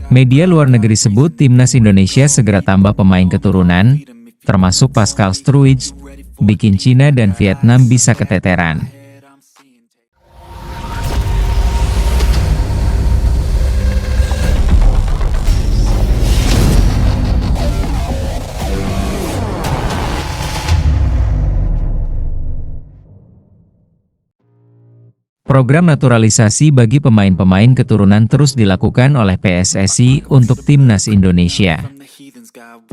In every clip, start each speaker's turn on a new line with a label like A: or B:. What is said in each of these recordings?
A: Media luar negeri sebut timnas Indonesia segera tambah pemain keturunan, termasuk Pascal Struij, bikin Cina dan Vietnam bisa keteteran. Program naturalisasi bagi pemain-pemain keturunan terus dilakukan oleh PSSI untuk timnas Indonesia.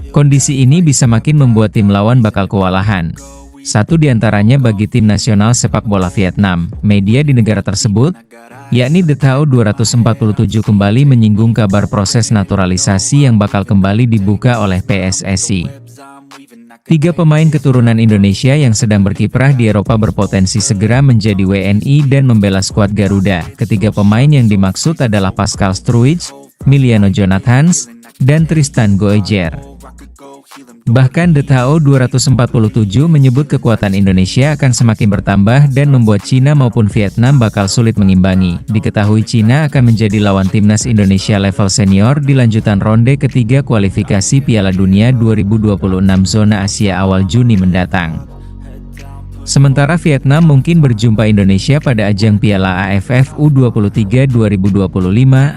A: Kondisi ini bisa makin membuat tim lawan bakal kewalahan. Satu di antaranya bagi tim nasional sepak bola Vietnam. Media di negara tersebut, yakni The Tao 247 kembali menyinggung kabar proses naturalisasi yang bakal kembali dibuka oleh PSSI. 3 pemain keturunan Indonesia yang sedang berkiprah di Eropa berpotensi segera menjadi WNI dan membela skuad Garuda. Ketiga pemain yang dimaksud adalah Pascal Struij, Miliano Jonathans, dan Tristan Goejer. Bahkan The Tao 247 menyebut kekuatan Indonesia akan semakin bertambah dan membuat Cina maupun Vietnam bakal sulit mengimbangi. Diketahui Cina akan menjadi lawan timnas Indonesia level senior di lanjutan ronde ketiga kualifikasi Piala Dunia 2026 zona Asia awal Juni mendatang. Sementara Vietnam mungkin berjumpa Indonesia pada ajang Piala AFF U23 2025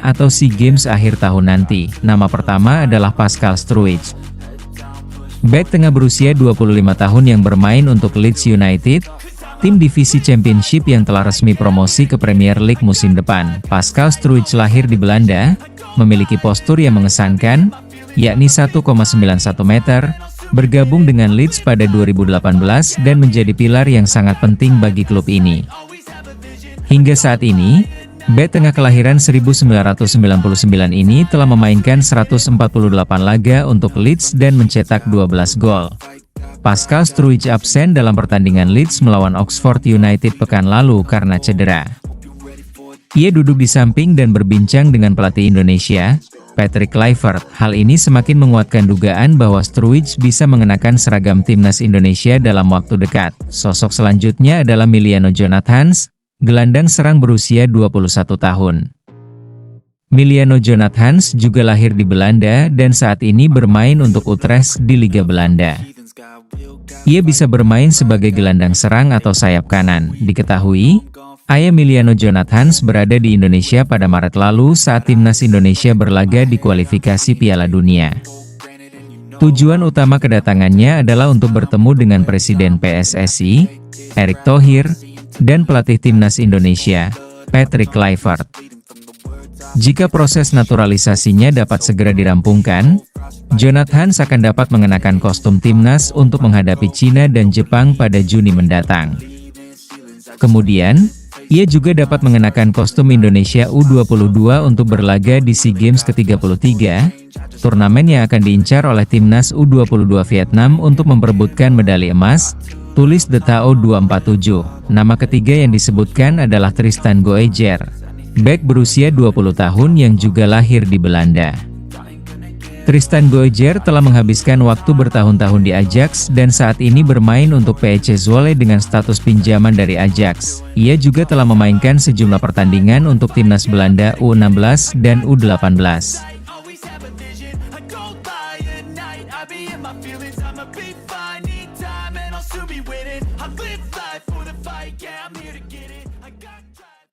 A: atau SEA Games akhir tahun nanti. Nama pertama adalah Pascal Struij. Bek tengah berusia 25 tahun yang bermain untuk Leeds United, tim divisi Championship yang telah resmi promosi ke Premier League musim depan. Pascal Struij lahir di Belanda, memiliki postur yang mengesankan, yakni 1,91 meter, bergabung dengan Leeds pada 2018 dan menjadi pilar yang sangat penting bagi klub ini. Hingga saat ini, bek tengah kelahiran 1999 ini telah memainkan 148 laga untuk Leeds dan mencetak 12 gol. Pascal Struij absen dalam pertandingan Leeds melawan Oxford United pekan lalu karena cedera. Ia duduk di samping dan berbincang dengan pelatih Indonesia, Patrick Kluivert. Hal ini semakin menguatkan dugaan bahwa Struij bisa mengenakan seragam timnas Indonesia dalam waktu dekat. Sosok selanjutnya adalah Miliano Jonathans, gelandang serang berusia 21 tahun. Miliano Jonathans juga lahir di Belanda dan saat ini bermain untuk Utrecht di Liga Belanda. Ia bisa bermain sebagai gelandang serang atau sayap kanan. Diketahui, ayah Miliano Jonathans berada di Indonesia pada Maret lalu saat timnas Indonesia berlaga di kualifikasi Piala Dunia. Tujuan utama kedatangannya adalah untuk bertemu dengan Presiden PSSI, Erick Thohir, dan pelatih timnas Indonesia, Patrick Kluivert. Jika proses naturalisasinya dapat segera dirampungkan, Jonathans akan dapat mengenakan kostum timnas untuk menghadapi Cina dan Jepang pada Juni mendatang. Kemudian, ia juga dapat mengenakan kostum Indonesia U22 untuk berlaga di SEA Games ke-33, turnamen yang akan diincar oleh timnas U22 Vietnam untuk memperebutkan medali emas, tulis The Tao 247. Nama ketiga yang disebutkan adalah Tristan Goejer, bek berusia 20 tahun yang juga lahir di Belanda. Tristan Goejer telah menghabiskan waktu bertahun-tahun di Ajax dan saat ini bermain untuk PEC Zwolle dengan status pinjaman dari Ajax. Ia juga telah memainkan sejumlah pertandingan untuk timnas Belanda U16 dan U18.
B: I'll live life for the fight, yeah, I'm here to get it.